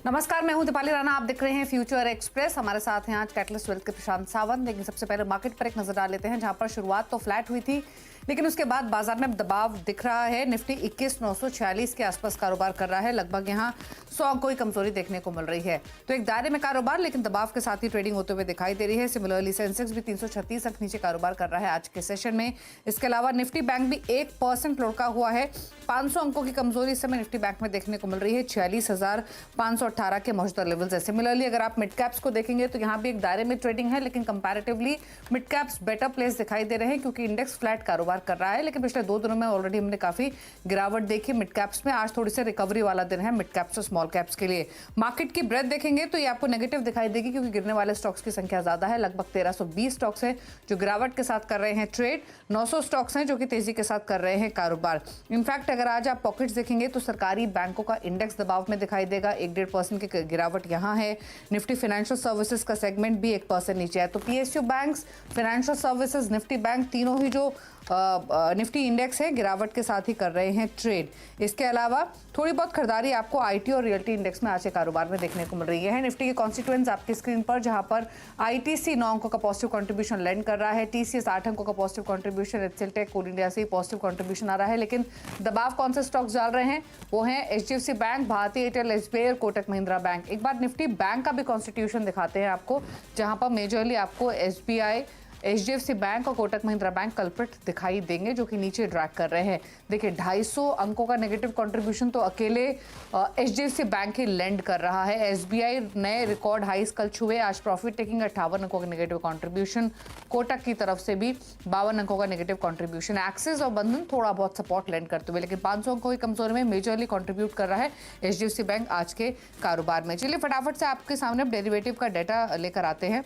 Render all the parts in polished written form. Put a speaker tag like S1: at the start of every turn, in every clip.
S1: नमस्कार, मैं हूं दीपाली राणा। आप देख रहे हैं फ्यूचर एक्सप्रेस। हमारे साथ हैं आज कैटलिस्ट वेल्थ के प्रशांत सावंत। लेकिन सबसे पहले मार्केट पर एक नजर डाल लेते हैं, जहां पर शुरुआत तो फ्लैट हुई थी, लेकिन उसके बाद बाजार में दबाव दिख रहा है। निफ्टी 21,946 के आसपास कारोबार कर रहा है। लगभग यहां 100 अंकों की कमजोरी देखने को मिल रही है। तो एक दायरे में कारोबार, लेकिन दबाव के साथ ही ट्रेडिंग होते हुए दिखाई दे रही है। सिमिलरली सेंसेक्स भी 336 अंक नीचे कारोबार कर रहा है आज के सेशन में। इसके अलावा निफ्टी बैंक भी 1% लुढ़का हुआ है। 500 अंकों की कमजोरी इस समय निफ्टी बैंक में देखने को मिल रही है। 46,518 के मौजूदा लेवल्स है। सिमिलरली अगर आप मिड कैप्स को देखेंगे तो यहाँ भी एक दायरे में ट्रेडिंग है, लेकिन comparatively mid caps better place दिखाई दे रहे हैं, क्योंकि इंडेक्स फ्लैट कारोबार कर रहा है। लेकिन पिछले 2 दिनों में ऑलरेडी हमने काफी गिरावट देखी मिड कैप्स में। आज थोड़ी सी रिकवरी वाला दिन है मिड कैप्स और स्मॉल कैप्स के लिए। मार्केट की ब्रेथ देखेंगे तो ये आपको नेगेटिव दिखाई देगी, क्योंकि गिरने वाले स्टॉक्स की संख्या ज्यादा है। लगभग 1320 स्टॉक्स हैं जो गिरावट के साथ कर रहे हैं ट्रेड। 900 स्टॉक्स हैं जो कि तेजी के साथ कर रहे हैं कारोबार। इनफैक्ट अगर आज आप पॉकेट्स देखेंगे तो सरकारी बैंकों का इंडेक्स दबाव में दिखाई देगा। 1-1.5% की गिरावट यहाँ है। निफ्टी फाइनेंशियल सर्विसेज का सेगमेंट भी 1% नीचे है। तो PSU banks, financial services, Nifty bank, तीनों ही जो निफ्टी इंडेक्स है गिरावट के साथ ही कर रहे हैं ट्रेड। इसके अलावा थोड़ी बहुत खरीदारी आपको आईटी और रियल्टी इंडेक्स में आज के कारोबार में देखने को मिल रही है। निफ्टी के कॉन्स्टिट्यूएंट्स आपकी स्क्रीन पर, जहां पर आईटीसी 9 अंकों का पॉजिटिव कंट्रीब्यूशन लैंड कर रहा है। टीसीएस 8 अंकों का पॉजिटिव कंट्रीब्यूशन, एचसीएल टेक, कोल इंडिया से पॉजिटिव कंट्रीब्यूशन आ रहा है। लेकिन दबाव कौन से स्टॉक्स डाल रहे हैं वो है एचडीएफसी बैंक, भारतीय एयरटेल, एसबीआई और कोटक महिंद्रा बैंक। एक बार निफ्टी बैंक का भी कॉन्स्टिट्यूशन दिखाते हैं आपको, जहां पर मेजरली आपको एसबीआई, एचडीएफसी बैंक और कोटक महिंद्रा बैंक कल्प्रिट दिखाई देंगे, जो कि नीचे ड्रैग कर रहे हैं। देखिए 250 अंकों का नेगेटिव कंट्रीब्यूशन तो अकेले एचडीएफसी बैंक ही लैंड कर रहा है। एसबीआई नए रिकॉर्ड हाईस कल छुए, आज प्रॉफिट टेकिंग 58 अंकों का नेगेटिव कंट्रीब्यूशन। कोटक की तरफ से भी 52 अंकों का नेगेटिव कंट्रीब्यूशन। एक्सिस और बंधन थोड़ा बहुत सपोर्ट लैंड करते हुए, लेकिन 500 अंकों की कमजोरी में मेजरली कंट्रीब्यूट कर रहा है एचडीएफसी बैंक आज के कारोबार में। चलिए फटाफट से आपके सामने डेरिवेटिव का डाटा लेकर आते हैं,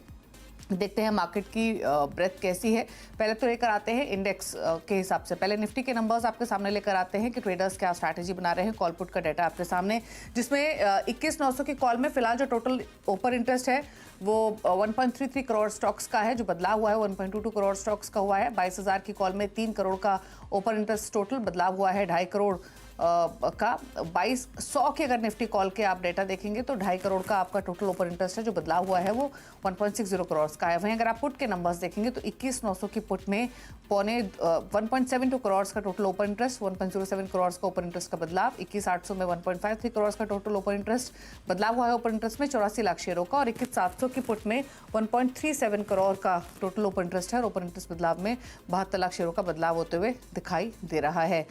S1: देखते हैं मार्केट की ब्रेथ कैसी है। पहले तो लेकर आते हैं इंडेक्स के हिसाब से। पहले निफ्टी के नंबर्स आपके सामने लेकर आते हैं कि ट्रेडर्स क्या स्ट्रैटेजी बना रहे हैं। कॉल पुट का डाटा आपके सामने, जिसमें 21,900 की कॉल में फिलहाल जो टोटल ओपन इंटरेस्ट है वो 1.33 करोड़ स्टॉक्स का है। जो बदलाव हुआ है 1.22 करोड़ स्टॉक्स का हुआ है। 22,000 की कॉल में 3 करोड़ का ओपन इंटरेस्ट टोटल बदलाव हुआ है। 2.5 करोड़ का 2200 की अगर निफ्टी कॉल के आप डेटा देखेंगे तो 2.5 करोड़ का आपका टोटल ओपन इंटरेस्ट है। जो बदलाव हुआ है वो 1.60 करोड़ का है। वहीं अगर आप पुट के नंबर्स देखेंगे तो 21,900 की पुट में 1.72 करोड़ का टोटल ओपन इंटरेस्ट, 1.07 करोड़ का ओपन इंटरेस्ट का बदलाव। 21,800 में 1.53 करोड़ का टोटल ओपन इंटरेस्ट बदलाव हुआ है ओपन इंटरेस्ट में 84 लाख शेयरों का। और 21,700 की पुट में 1.37 करोड़ का टोटल ओपन इंटरेस्ट है और ओपन इंटरेस्ट बदलाव में 72 लाख शेयरों का बदलाव होते हुए दिखाई दे रहा है।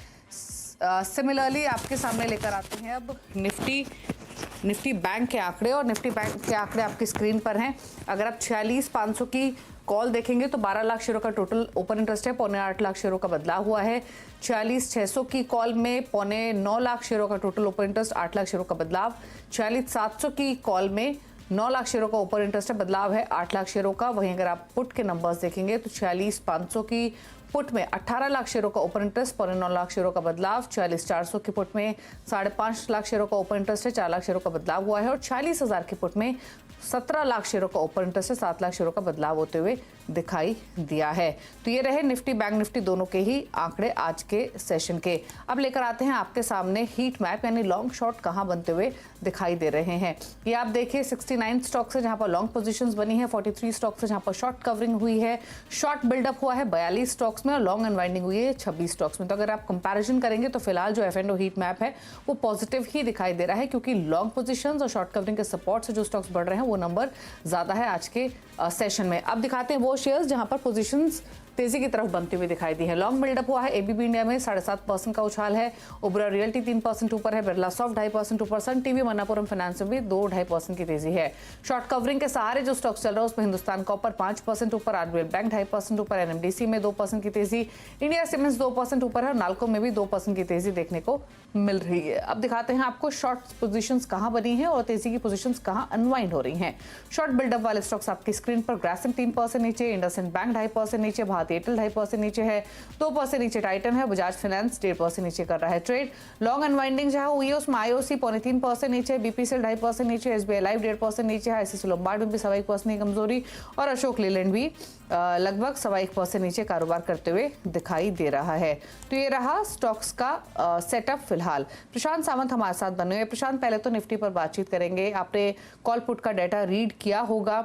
S1: सिमिलरली आपके सामने लेकर आते हैं अब निफ्टी बैंक के आंकड़े, और निफ्टी बैंक के आंकड़े आपकी स्क्रीन पर हैं। अगर आप 46,500 की कॉल देखेंगे तो 12 लाख शेयरों का टोटल ओपन इंटरेस्ट है, 8.25 लाख शेयरों का बदलाव हुआ है। 46,600 की कॉल में 9.25 लाख शेयरों का टोटल ओपन इंटरेस्ट, 8 लाख शेयरों का बदलाव। 46,700 की कॉल में 9 लाख शेयरों का ओपन इंटरेस्ट है, बदलाव है 8 लाख शेयरों का। वहीं अगर आप पुट के नंबर्स देखेंगे तो 46,500 की पुट में 18 लाख शेयरों का ओपन इंटरेस्ट, 9.25 लाख शेयरों का बदलाव। 46,400 की पुट में 5.5 लाख शेयरों का ओपन इंटरेस्ट है, 4 लाख शेयरों का बदलाव हुआ है। और 40,000 की पुट में 17 लाख शेयरों का ओपन इंटरेस्ट है, 7 लाख शेयरों का बदलाव होते हुए दिखाई दिया है। तो ये रहे निफ्टी बैंक निफ्टी दोनों के ही आंकड़े आज के सेशन के। अब लेकर आते हैं आपके सामने हीट मैप, यानी लॉन्ग शॉर्ट कहां बनते हुए दिखाई दे रहे हैं। ये आप देखिए 69 स्टॉक्स है जहां पर लॉन्ग पोजीशंस बनी है, 43 स्टॉक्स है जहां पर शॉर्ट कवरिंग हुई है, शॉर्ट बिल्डअप हुआ है 42 स्टॉक्स में और लॉन्ग अनवाइंडिंग हुई है 26 स्टॉक्स में। तो अगर आप कंपैरिजन करेंगे तो फिलहाल जो एफ&ओ हीट मैप है वो पॉजिटिव ही दिखाई दे रहा है, क्योंकि लॉन्ग पोजीशंस और शॉर्ट कवरिंग के सपोर्ट से जो स्टॉक्स बढ़ रहे हैं वो नंबर ज्यादा है आज के सेशन में। अब दिखाते हैं वो शेयर्स जहां पर पोजीशंस तेजी की तरफ बनती हुई दिखाई दी है। लॉन्ग बिल्डअप हुआ है एबीबी इंडिया में 7.5% का उछाल है। ओबरा रियल्टी 3% ऊपर है, बिरला सॉफ्ट 2.5% ऊपर, सन टीवी, मन्नापुरम फाइनेंस में भी 2-2.5% की तेजी है। शॉर्ट कवरिंग के सहारे जो स्टॉक्स चल रहा है उसमें हिंदुस्तान कॉपर 5% ऊपर, आरबीएल बैंक 2.5% ऊपर, एनएमडीसी में 2% की तेजी, इंडिया सीमेंट्स 2% ऊपर है और नाल्को में भी 2% की तेजी देखने को मिल रही है। अब दिखाते हैं आपको शॉर्ट पोजीशंस कहां बनी है और तेजी की पोजीशंस कहां अनवाइंड हो रही हैं। शॉर्ट बिल्डअप वाले स्टॉक्स आपकी स्क्रीन पर, ग्रासिम 3% नीचे, इंडसइंड बैंक 2.5% नीचे, भारतीय एयरटेल 2.5% नीचे है, 2% नीचे टाइटन है, बजाज फाइनेंस 1.5% नीचे कर रहा है ट्रेड। लॉन्ग अनवाइंडिंग जहां हुई है उसमें आईओसी 3.5% नीचे, बीपीसीएल 2.5% नीचे, एसबीआई लाइफ 1.5% नीचे है, आईसीसी लोम्बार्ड में भी 1.25% की कमजोरी और अशोक लीलैंड भी लगभग 1.25% नीचे कारोबार करते हुए दिखाई दे रहा है। तो ये रहा स्टॉक्स का सेटअप फिलहाल। प्रशांत सावंत हमारे साथ बने हुए। प्रशांत, पहले तो निफ्टी पर बातचीत करेंगे। आपने कॉल पुट का डाटा रीड किया होगा,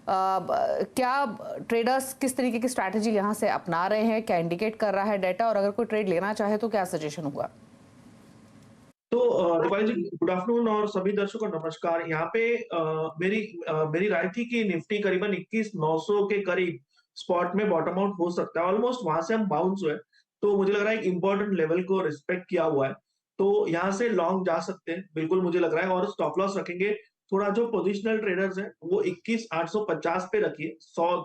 S1: क्या ट्रेडर्स किस तरीके की स्ट्रैटेजी यहाँ से अपना रहे हैं, क्या इंडिकेट कर रहा है डाटा, और अगर कोई ट्रेड लेना चाहे तो क्या सजेशन होगा?
S2: तो रूपाली जी, गुड आफ्टरनून और सभी दर्शकों को नमस्कार। यहाँ पे मेरी राय थी कि निफ्टी करीबन 21,900 के करीब स्पॉट में बॉटम आउट हो सकता है। ऑलमोस्ट वहां से हम बाउंस हुए, तो मुझे लग रहा है एक इंपॉर्टेंट लेवल को रिस्पेक्ट किया हुआ है, तो यहाँ से लॉन्ग जा सकते हैं बिल्कुल मुझे लग रहा है। और स्टॉप लॉस रखेंगे थोड़ा, जो पोजिशनल ट्रेडर्स हैं वो 21,850 पे रखिए।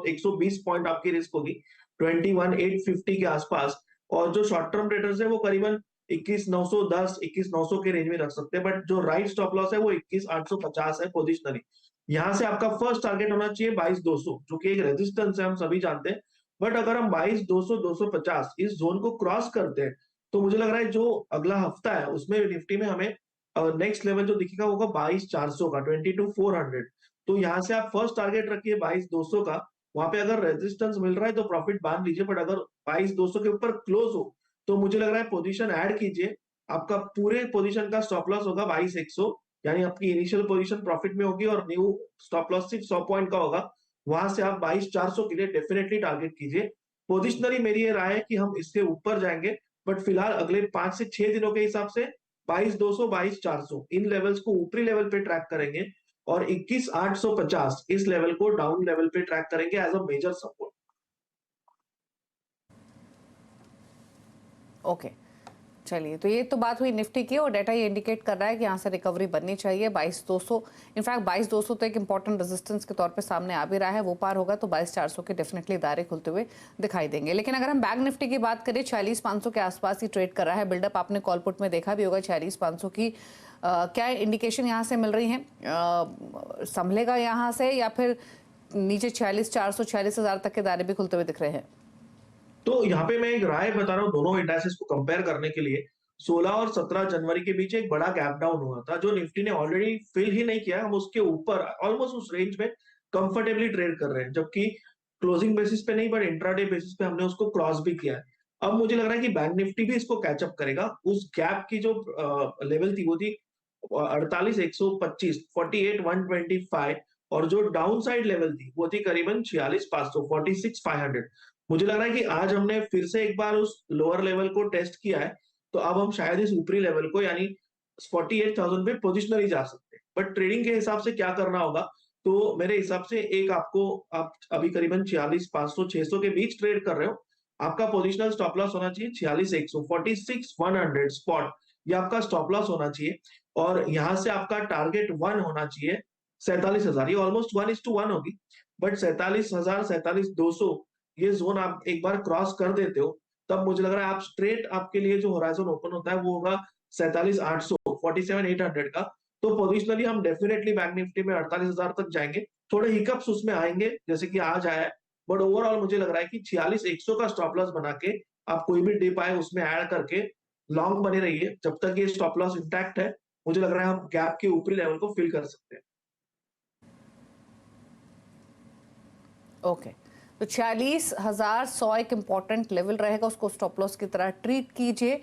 S2: 120 पॉइंट आपकी रिस्क होगी 21,850 के आसपास। और जो शॉर्ट टर्म ट्रेडर्स है वो करीबन 21,910 21,900 के रेंज में रख सकते हैं। बट जो राइट स्टॉप लॉस है वो 21,850 है पोजिशनली। यहाँ से आपका फर्स्ट टारगेट होना चाहिए 22,200, जो कि एक रेजिस्टेंस है, हम सभी जानते हैं। बट अगर हम 22,200 250 इस जोन को क्रॉस करते हैं, तो मुझे लग रहा है जो अगला हफ्ता है उसमें निफ्टी में हमें नेक्स्ट लेवल जो दिखेगा होगा 22,400 का, 22,400। तो यहाँ से आप फर्स्ट टारगेट रखिए 22,200 का। वहां पे अगर रेजिस्टेंस मिल रहा है तो प्रॉफिट बांध लीजिए, बट अगर 22,200 के ऊपर क्लोज हो तो मुझे लग रहा है पोजीशन ऐड कीजिए। आपका पूरे पोजीशन का स्टॉप लॉस होगा 22,100, यानी आपकी इनिशियल पोजीशन प्रॉफिट में होगी और न्यू स्टॉप लॉस सिर्फ 100 पॉइंट का होगा। वहां से आप 22,400 के लिए डेफिनेटली टारगेट कीजिए। पोजिशनली मेरी ये राय है कि हम इसके ऊपर जाएंगे, बट फिलहाल अगले 5 से 6 दिनों के हिसाब से 22,200 22,400 इन लेवल्स को ऊपरी लेवल पे ट्रैक करेंगे, और 21,850 इस लेवल को डाउन लेवल पे ट्रैक करेंगे as a major support.
S1: Okay, चलिए, तो ये तो बात हुई निफ्टी की, और डाटा ये इंडिकेट कर रहा है कि यहाँ से रिकवरी बननी चाहिए 22,200। इनफैक्ट 22,200 तो एक इंपॉर्टेंट रेजिस्टेंस के तौर पे सामने आ भी रहा है। वो पार होगा तो 22,400 के डेफिनेटली दायरे खुलते हुए दिखाई देंगे। लेकिन अगर हम बैंक निफ्टी की बात करें, 46,500 के आसपास ही ट्रेड कर रहा है। बिल्डअप आपने कॉल पुट में देखा भी होगा 46,500 की। क्या इंडिकेशन यहाँ से मिल रही है, संभलेगा यहाँ से, या फिर नीचे 46,400 46,000 तक के दायरे भी खुलते हुए दिख रहे हैं?
S2: तो यहाँ पे मैं एक राय बता रहा हूँ दोनों इंडाइसेस को कंपेयर करने के लिए। 16 और 17 जनवरी के बीच एक बड़ा गैप डाउन हुआ था, जो निफ्टी ने ऑलरेडी फिल ही नहीं किया। हम उसके ऊपर ऑलमोस्ट उस रेंज में कंफर्टेबली ट्रेड कर रहे हैं, जबकि क्लोजिंग बेसिस पे नहीं बट इंट्राडे बेसिस पे हमने उसको क्रॉस भी किया है। अब मुझे लग रहा है कि बैंक निफ्टी भी इसको कैचअप करेगा। उस गैप की जो लेवल थी वो थी 48,125 48,125, और जो डाउन साइड लेवल थी वो थी करीबन 46,500 46,500। मुझे लग रहा है कि आज हमने फिर से एक बार उस लोअर लेवल को टेस्ट किया है, तो अब हम शायद इस ऊपरी लेवल को यानी 48,000 पे पोजिशनली जा सकते हैं। बट ट्रेडिंग के हिसाब से क्या करना होगा, तो मेरे हिसाब से एक आपको, आप अभी करीबन 46,500 600 के बीच ट्रेड कर रहे हो, आपका पोजिशनल स्टॉप लॉस होना चाहिए 46,100 46,100 स्पॉट, ये आपका स्टॉप लॉस होना चाहिए। और यहाँ से आपका टारगेट 1 होना चाहिए 47,000। ये ऑलमोस्ट 1:1 होगी, बट 47,000 47,200 ये जोन आप एक बार क्रॉस कर देते हो, तब मुझे लग रहा है आप स्ट्रेट, आपके लिए जो होराइजन ओपन होता है वो होगा 47,800 47,800 का। तो पोजिशनली हम डेफिनेटली बैंक निफ्टी में 48,000 तक जाएंगे। थोड़े हिकअप्स उसमें आएंगे जैसे कि आज आया है, बट ओवरऑल मुझे लग रहा है कि 46,100 का स्टॉप लॉस बना के आप कोई भी डिप आए उसमें ऐड करके लॉन्ग बने रहिए। जब तक ये स्टॉप लॉस इंटैक्ट है, मुझे लग रहा है हम गैप के ऊपरी लेवल को फिल कर सकते हैं।
S1: ओके, तो 46,100 एक इंपॉर्टेंट लेवल रहेगा, उसको स्टॉप लॉस की तरह ट्रीट कीजिए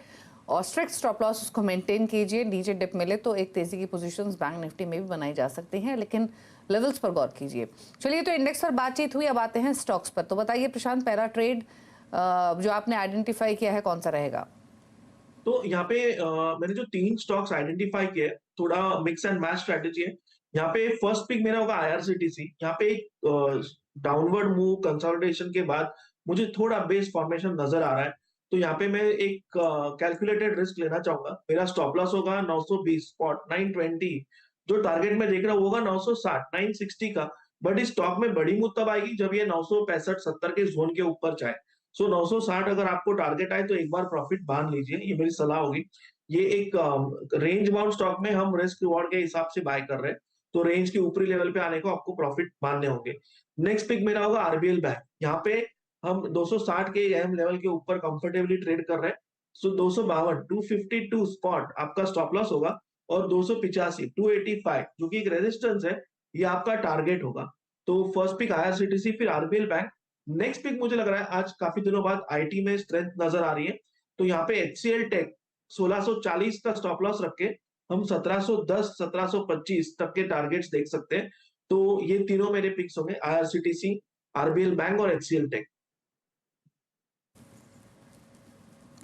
S1: और स्ट्रिक्ट स्टॉप लॉस उसको मेंटेन कीजिए। नीचे डिप मिले तो एक तेजी की पोजीशंस बैंक निफ्टी में भी बनाई जा सकती हैं, लेकिन लेवल्स पर गौर कीजिए। चलिए, तो इंडेक्स पर बातचीत हुई, अब आते हैं स्टॉक्स पर। तो बताइए प्रशांत, पहला ट्रेड जो आपने आइडेंटिफाई किया है कौन सा रहेगा?
S2: तो यहाँ पे मैंने जो 3 स्टॉक्स आइडेंटिफाई किए, थोड़ा मिक्स एंड मैच स्ट्रेटेजी है। यहाँ पे फर्स्ट पिक मेरा होगा आईआरसीटीसी। यहाँ पे एक डाउनवर्ड मूव कंसोलिडेशन के बाद मुझे थोड़ा बेस फॉर्मेशन नजर आ रहा है, तो यहाँ पे मैं एक कैलकुलेटेड रिस्क लेना चाहूंगा। मेरा स्टॉप लॉस होगा 920 स्पॉट 920, जो टारगेट में देख रहा हूँ होगा 960 960 का। बट इस स्टॉक में बड़ी मूव तब आएगी जब ये 965 70 के जोन के ऊपर जाए। सो 960 अगर आपको टारगेट आए तो एक बार प्रॉफिट बांध लीजिए, ये मेरी सलाह होगी। ये एक रेंज बाउंड स्टॉक में हम रिस्क रिवॉर्ड के हिसाब से बाय कर रहे हैं, तो रेंज के ऊपरी लेवल पे आने को आपको प्रॉफिट बांधने होंगे। नेक्स्ट पिक मेरा होगा आरबीएल बैंक। यहाँ पे हम 260 के अहम लेवल के ऊपर कंफर्टेबली ट्रेड कर रहे हैं। सो 252 252 स्पॉट आपका स्टॉप लॉस होगा, और 285 285 जो कि एक रेजिस्टेंस है, ये आपका टारगेट होगा। तो फर्स्ट पिक आईआरसीटीसी, फिर आरबीएल बैंक। नेक्स्ट पिक मुझे लग रहा है आज काफी दिनों बाद आईटी में स्ट्रेंथ नजर आ रही है, तो यहाँ पे एचसीएल टेक 1640 का स्टॉप लॉस रख के हम 1710 1725 तक के टारगेट्स देख सकते हैं। तो ये तीनों मेरे पिक्स होंगे, आईआरसीटीसी, आरबीएल बैंक और एचसीएल टेक।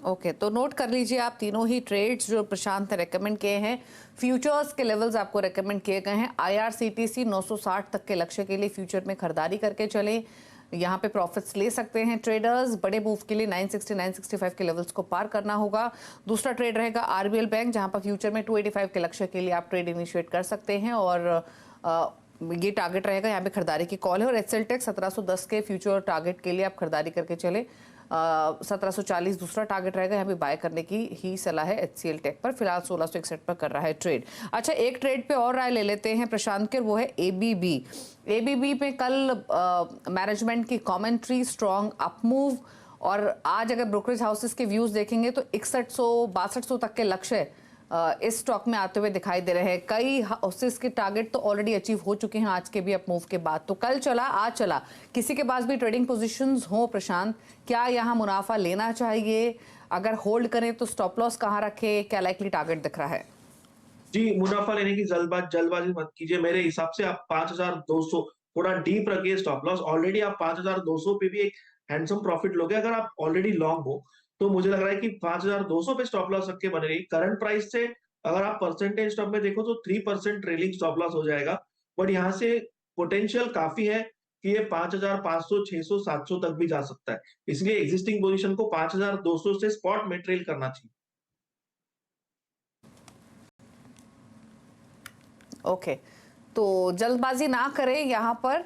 S1: ओके, तो नोट कर लीजिए आप तीनों ही ट्रेड्स जो प्रशांत ने रेकमेंड किए हैं। फ्यूचर्स के लेवल्स आपको रेकमेंड किए गए हैं। आईआरसीटीसी 960 तक के लक्ष्य के लिए फ्यूचर में खरीदारी करके चलें, यहाँ पे प्रॉफिट्स ले सकते हैं ट्रेडर्स। बड़े मूव के लिए 960 965 के लेवल्स को पार करना होगा। दूसरा ट्रेड रहेगा आरबीएल बैंक, जहाँ पर फ्यूचर में 285 के लक्ष्य के लिए आप ट्रेड इनिशिएट कर सकते हैं और ये टारगेट रहेगा, यहाँ पे खरीदारी की कॉल है। और एचसीएल टेक 1710 के फ्यूचर टारगेट के लिए आप खरीदारी करके चले। 1740 दूसरा टारगेट रहेगा, यहाँ पे बाय करने की ही सलाह है एचसीएल टेक पर। फिलहाल 1661 पर कर रहा है ट्रेड। अच्छा, एक ट्रेड पे और राय ले लेते हैं प्रशांत के, वो है एबीबी। एबीबी पे कल मैनेजमेंट की कमेंट्री, स्ट्रॉन्ग अप मूव, और आज अगर ब्रोकरेज हाउसेस के व्यूज देखेंगे तो 6100-6200 तक के लक्ष्य इस स्टॉक में आते हुए दिखाई दे रहे हैं। कई हाउसेस के टारगेट तो ऑलरेडी अचीव हो चुके हैं आज के भी अप मूव के बाद। तो कल चला, आज चला, किसी के पास भी ट्रेडिंग पोजीशंस हो प्रशांत, क्या यहाँ मुनाफा लेना चाहिए? अगर होल्ड करें तो स्टॉप लॉस कहाँ रखे? क्या लाइकली टारगेट दिख रहा है?
S2: जी, मुनाफा लेने की जल्दबाजी मत कीजिए। मेरे हिसाब से आप 5200 थोड़ा डीप रखिए स्टॉप लॉस। ऑलरेडी आप 5200 पे भी एक हैंडसम प्रॉफिट लोगे अगर आप ऑलरेडी लॉन्ग हो। तो मुझे लग रहा है कि 5200 पे स्टॉप लॉस रख के बने रहिए। करंट प्राइस से अगर आप परसेंटेज टर्म में देखो तो 3% ट्रेलिंग स्टॉप लॉस हो जाएगा, बट यहाँ से पोटेंशियल काफी है कि ये 5500, 600, 700 तक भी जा सकता है। इसलिए एग्जिस्टिंग पोजीशन को 5200 से स्पॉट में ट्रेल करना चाहिए।
S1: ओके, तो जल्दबाजी ना करें यहाँ पर।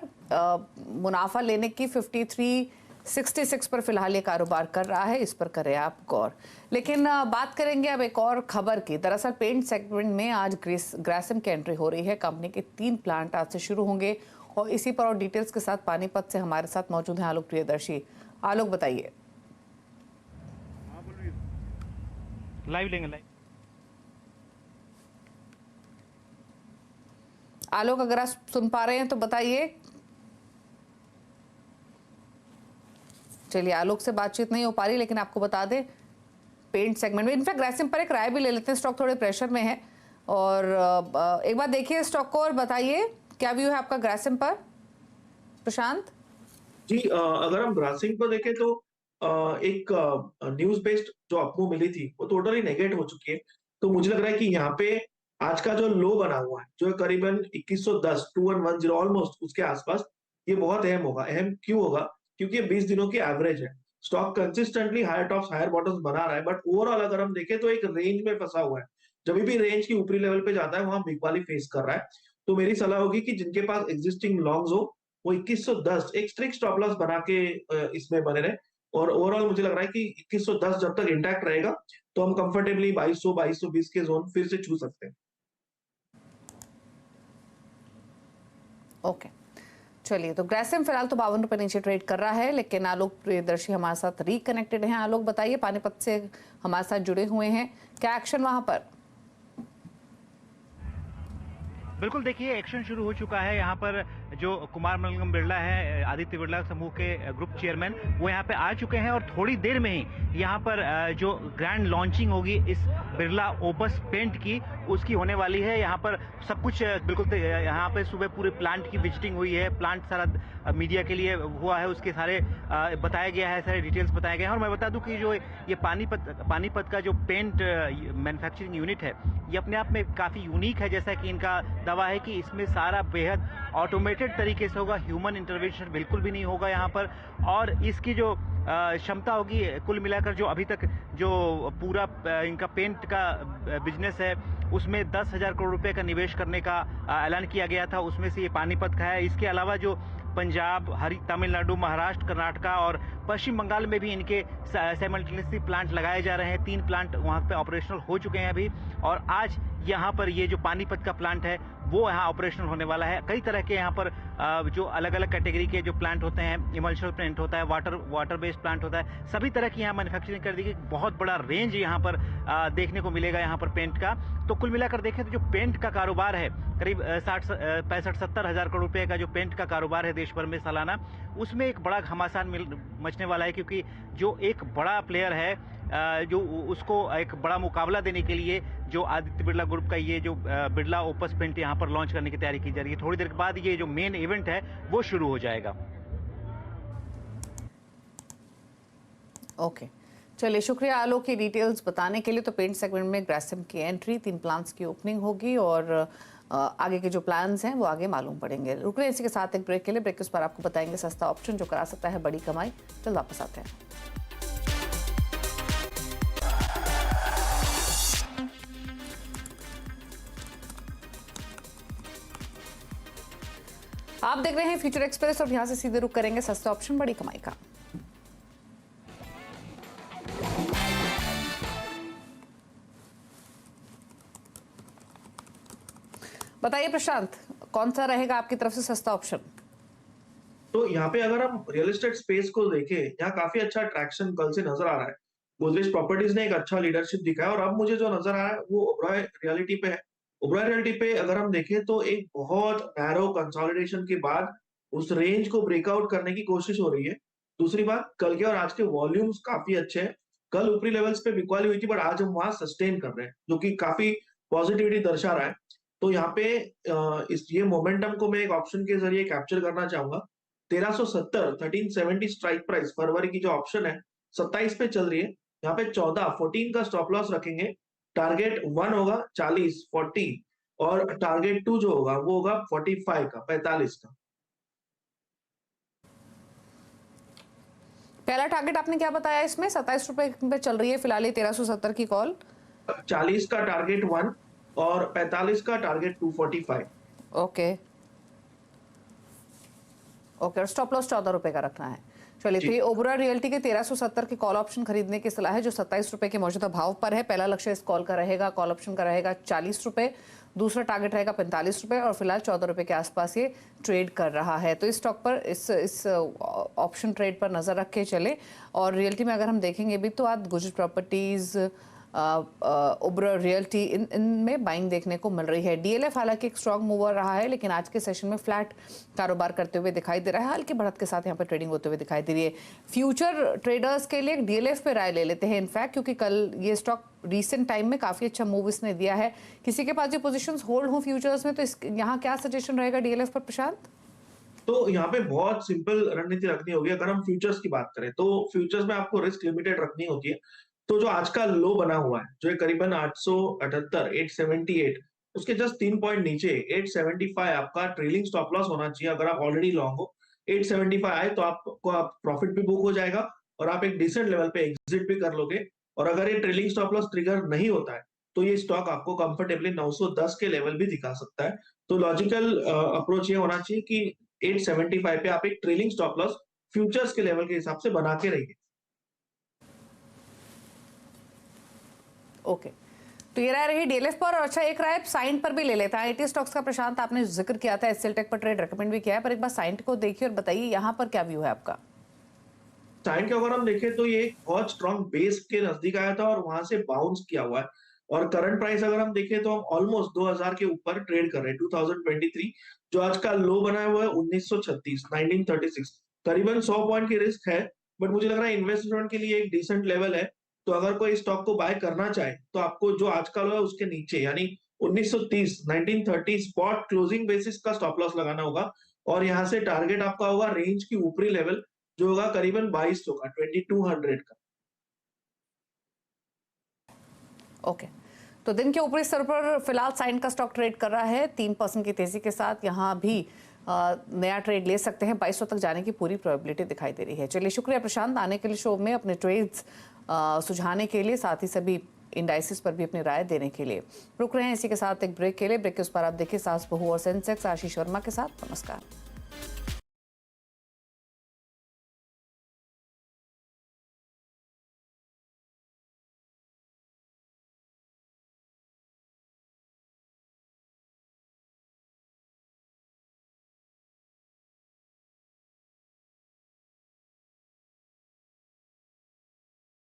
S1: मुनाफा लेने की 5366 पर फिलहाल ये कारोबार कर रहा है, इस पर करें आप गौर। लेकिन बात करेंगे अब एक और खबर की। दरअसल पेंट सेगमेंट में आज ग्रासिम की एंट्री हो रही है। कंपनी के 3 प्लांट आज से शुरू होंगे और इसी पर और डिटेल्स के साथ पानीपत से हमारे साथ मौजूद हैं आलोक प्रियदर्शी। आलोक, बताइए।
S3: लाइव लेंगे, लाइव।
S1: आलोक, अगर आप सुन पा रहे हैं तो बताइए। चलिए, आलोक से बातचीत नहीं हो पा रही, लेकिन आपको बता दें पेंट सेगमेंट में, इनफैक्ट ग्रासिम पर एक राय भी ले लेते हैं। स्टॉक थोड़े प्रेशर में है और एक बार देखिए स्टॉक को और बताइए क्या व्यू है आपका ग्रासिम पर प्रशांत?
S2: जी, अगर हम ग्रासिम को देखें तो एक न्यूज बेस्ड जो अपमूव मिली थी वो टोटली नेगेट हो चुकी है। तो मुझे लग रहा है कि यहाँ पे आज का जो लो बना हुआ है, जो करीबन 2110 2110 ऑलमोस्ट उसके आसपास, ये बहुत अहम होगा। अहम क्यों होगा? क्योंकि ये 20 दिनों की एवरेज है। Stock consistently higher tops higher bottoms बना रहा है, बट ओवरऑल अगर हम देखें तो एक रेंज में फंसा हुआ है। जब भी रेंज की ऊपरी लेवल पे जाता है वहां बिग वाली फेस कर रहा है। तो मेरी सलाह होगी कि जिनके पास एग्जिस्टिंग लॉन्ग्स हो वो 2110 एक स्ट्रिक्ट स्टॉप लॉस बना के इसमें बने रहे। और ओवरऑल मुझे लग रहा है कि 2110 जब तक इंटैक्ट रहेगा तो हम कंफर्टेबली 2200 2220 के जोन फिर से छू सकते हैं।
S1: ओके, चलिए, तो ग्रासिम फिलहाल तो 52 रुपए नीचे ट्रेड कर रहा है, लेकिन आलोक प्रियदर्शी हमारे साथ रिकनेक्टेड हैं। आलोक, बताइए, पानीपत से हमारे साथ जुड़े हुए हैं, क्या एक्शन वहां पर?
S3: बिल्कुल, देखिए एक्शन शुरू हो चुका है। यहाँ पर जो कुमार मंगलम बिरला है, आदित्य बिरला समूह के ग्रुप चेयरमैन, वो यहाँ पे आ चुके हैं और थोड़ी देर में ही यहाँ पर जो ग्रैंड लॉन्चिंग होगी इस बिरला ओपस पेंट की, उसकी होने वाली है। यहाँ पर सब कुछ बिल्कुल, यहाँ पे सुबह पूरे प्लांट की विजिटिंग हुई है। प्लांट सारा मीडिया के लिए हुआ है, उसके सारे बताया गया है, सारे डिटेल्स बताए गए हैं। और मैं बता दूं कि जो ये पानीपत का जो पेंट मैन्युफैक्चरिंग यूनिट है, ये अपने आप में काफ़ी यूनिक है। जैसा कि इनका दावा है कि इसमें सारा बेहद ऑटोमेटेड तरीके से होगा, ह्यूमन इंटरवेंशन बिल्कुल भी नहीं होगा यहाँ पर। और इसकी जो क्षमता होगी, कुल मिलाकर जो अभी तक जो पूरा इनका पेंट का बिजनेस है उसमें 10,000 करोड़ रुपए का निवेश करने का ऐलान किया गया था, उसमें से ये पानीपत का है। इसके अलावा जो पंजाब, तमिलनाडु, महाराष्ट्र, कर्नाटका और पश्चिम बंगाल में भी इनके साइमल्टेनियसली प्लांट लगाए जा रहे हैं। 3 प्लांट वहाँ पे ऑपरेशनल हो चुके हैं अभी। और आज यहाँ पर ये जो पानीपत का प्लांट है वो यहाँ ऑपरेशनल होने वाला है। कई तरह के यहाँ पर जो अलग अलग कैटेगरी के जो प्लांट होते हैं, इमल्शन प्लांट होता है, वाटर बेस्ड प्लांट होता है, सभी तरह की यहाँ मैन्युफैक्चरिंग कर दी गई। बहुत बड़ा रेंज यहाँ पर देखने को मिलेगा यहाँ पर पेंट का। तो कुल मिलाकर देखें तो जो पेंट का कारोबार है, करीब 65-70 हज़ार करोड़ रुपए का जो पेंट का कारोबार है देश भर में सालाना, उसमें एक बड़ा घमासान मचने वाला है, क्योंकि जो एक बड़ा प्लेयर है जो उसको एक बड़ा मुकाबला देने के लिए जो आदित्य बिरला ग्रुप का ये जो बिरला ओपस पेंट यहाँ पर लॉन्च करने की तैयारी की जा रही है। थोड़ी देर के बाद ये जो मेन इवेंट है वो शुरू हो जाएगा।
S1: ओके, चलिए शुक्रिया आलोक की डिटेल्स बताने के लिए। तो पेंट सेगमेंट में ग्रासिम की एंट्री, 3 प्लांट्स की ओपनिंग होगी और आगे के जो प्लान्स हैं वो आगे मालूम पड़ेंगे। रुक रहे हैं इसी के साथ एक ब्रेक के लिए। ब्रेक के उस पर आपको बताएंगे सस्ता ऑप्शन जो करा सकता है बड़ी कमाई। चल वापस आते हैं। आप देख रहे हैं फ्यूचर एक्सप्रेस और यहां से सीधे रुक करेंगे सस्ता ऑप्शन बड़ी कमाई का। बताइए प्रशांत, कौन सा रहेगा आपकी तरफ से सस्ता ऑप्शन?
S2: तो यहाँ पे अगर हम रियल एस्टेट स्पेस को देखें, यहाँ काफी अच्छा ट्रैक्शन कल से नजर आ रहा है। गोदरेज प्रॉपर्टीज ने एक अच्छा लीडरशिप दिखाया और अब मुझे जो नजर आ रहा है वो ओबरॉय रियलिटी पे है। ओबरॉय रियलिटी पे अगर हम देखें तो एक बहुत नैरो कंसोलिडेशन के बाद उस रेंज को ब्रेकआउट करने की कोशिश हो रही है। दूसरी बात, कल के और आज के वॉल्यूम्स काफी अच्छे हैं। कल ऊपरी लेवल्स पे बिकवाली हुई थी, बट आज हम वहां सस्टेन कर रहे हैं, जो कि काफी पॉजिटिविटी दर्शा रहा है। तो यहाँ पे इस ये मोमेंटम को मैं एक ऑप्शन के जरिए कैप्चर करना चाहूंगा। 1370 स्ट्राइक प्राइस फरवरी की जो ऑप्शन है 27 पे चल रही है। यहाँ पे 14 का स्टॉप लॉस रखेंगे। टारगेट 1 होगा 40 और टारगेट 2 जो होगा वो होगा 45 का।
S1: पहला टारगेट आपने क्या बताया इसमें? 27 रुपए पे चल रही है फिलहाल ये 1370 की कॉल।
S2: 40 का टारगेट 1 और 45 का टारगेट 245।
S1: ओके ओके, और स्टॉप लॉस 14 रुपए का रखना है। चलिए, तो ये ओबरॉय रियल्टी के 1370 के कॉल ऑप्शन खरीदने की सलाह है जो 27 रुपए के मौजूदा भाव पर है। पहला लक्ष्य इस कॉल का रहेगा, कॉल ऑप्शन का रहेगा 40 रुपए, दूसरा टारगेट रहेगा 45 रुपए और फिलहाल 14 रुपए के आसपास ये ट्रेड कर रहा है। तो इस स्टॉक पर इस ऑप्शन ट्रेड पर नजर रख के चले। और रियल्टी में अगर हम देखेंगे भी तो आज गुजरात प्रॉपर्टीज, ओबरॉय रियल्टी इनमें बाइंग देखने को मिल रही है। डीएलएफ हालांकि एक स्ट्रॉन्ग मूवर रहा है, लेकिन आज के सेशन में फ्लैट कारोबार करते हुए दिखाई दे रहा है। हल्की बढ़त के साथ यहाँ पर ट्रेडिंग होते हुए दिखाई दे रही है। फ्यूचर ट्रेडर्स के लिए डीएलएफ पे राय ले लेते हैं इनफैक्ट, क्योंकि कल ये स्टॉक रिसेंट टाइम में काफी अच्छा मूव इसने दिया है। किसी के पास जो पोजिशन होल्ड हो फ्यूचर्स में, तो यहाँ क्या सजेशन रहेगा डीएलएफ पर प्रशांत?
S2: तो यहाँ पे बहुत सिंपल रणनीति रखनी होगी। अगर हम फ्यूचर्स की बात करें तो फ्यूचर्स में आपको रिस्क लिमिटेड रखनी होती है। तो जो आज का लो बना हुआ है जो है करीबन 878, उसके जस्ट 3 पॉइंट नीचे 875 आपका ट्रेलिंग स्टॉप लॉस होना चाहिए। अगर आप ऑलरेडी लॉन्ग हो, 875 आए तो आपको प्रॉफिट भी बुक हो जाएगा और आप एक डिसेंट लेवल पे एग्जिट भी कर लोगे। और अगर ये ट्रेलिंग स्टॉप लॉस ट्रिगर नहीं होता है तो ये स्टॉक आपको कंफर्टेबली 910 के लेवल भी दिखा सकता है। तो लॉजिकल अप्रोच ये होना चाहिए कि 875 पे आप एक ट्रेलिंग स्टॉप लॉस फ्यूचर्स के लेवल के हिसाब से बना के रहिए।
S1: ओके, तो ये राय रही डीएलएफ पर। और अच्छा, एक राय साइंट पर भी ले लेता है। आईटी स्टॉक्स का प्रशांत आपने जिक्र किया था, एचसीएल टेक पर ट्रेड रेकमेंड भी किया है, पर एक बार साइंट को देखिए और बताइए यहाँ पर क्या व्यू है आपका?
S2: साइंट को अगर हम देखें तो ये एक बहुत स्ट्रॉन्ग बेस के नजदीक आया था और वहां से बाउंस किया हुआ है। और करंट प्राइस अगर हम देखें तो हम ऑलमोस्ट 2000 के ऊपर ट्रेड कर रहे हैं। 2023 जो आज का लो बना हुआ है 1936 करीबन 100 पॉइंट की रिस्क है, बट मुझे लग रहा है इन्वेस्टमेंट के लिए एक डिसेंट लेवल है। तो अगर कोई स्टॉक को बाय करना चाहे तो आपको जो आज का लो है उसके नीचे यानी 1930 स्पॉट क्लोजिंग बेसिस का स्टॉप लॉस लगाना होगा। और यहाँ से टारगेट आपका होगा रेंज की ऊपरी लेवल जो होगा करीबन 2200 का, 2200 का।
S1: ओके, तो दिन के ऊपरी स्तर पर फिलहाल साइंट का स्टॉक ट्रेड कर रहा है 3% की तेजी के साथ। यहाँ भी नया ट्रेड ले सकते हैं, 2200 तक जाने की पूरी प्रोबेबिलिटी दिखाई दे रही है। चलिए, शुक्रिया प्रशांत आने के लिए शो में, अपने ट्रेड्स सुझाने के लिए, साथ ही सभी इंडाइसिस पर भी अपनी राय देने के लिए। रुक रहे हैं इसी के साथ एक ब्रेक के लिए। ब्रेक के उस पर आप देखिए सास बहू और सेंसेक्स आशीष वर्मा के साथ। नमस्कार।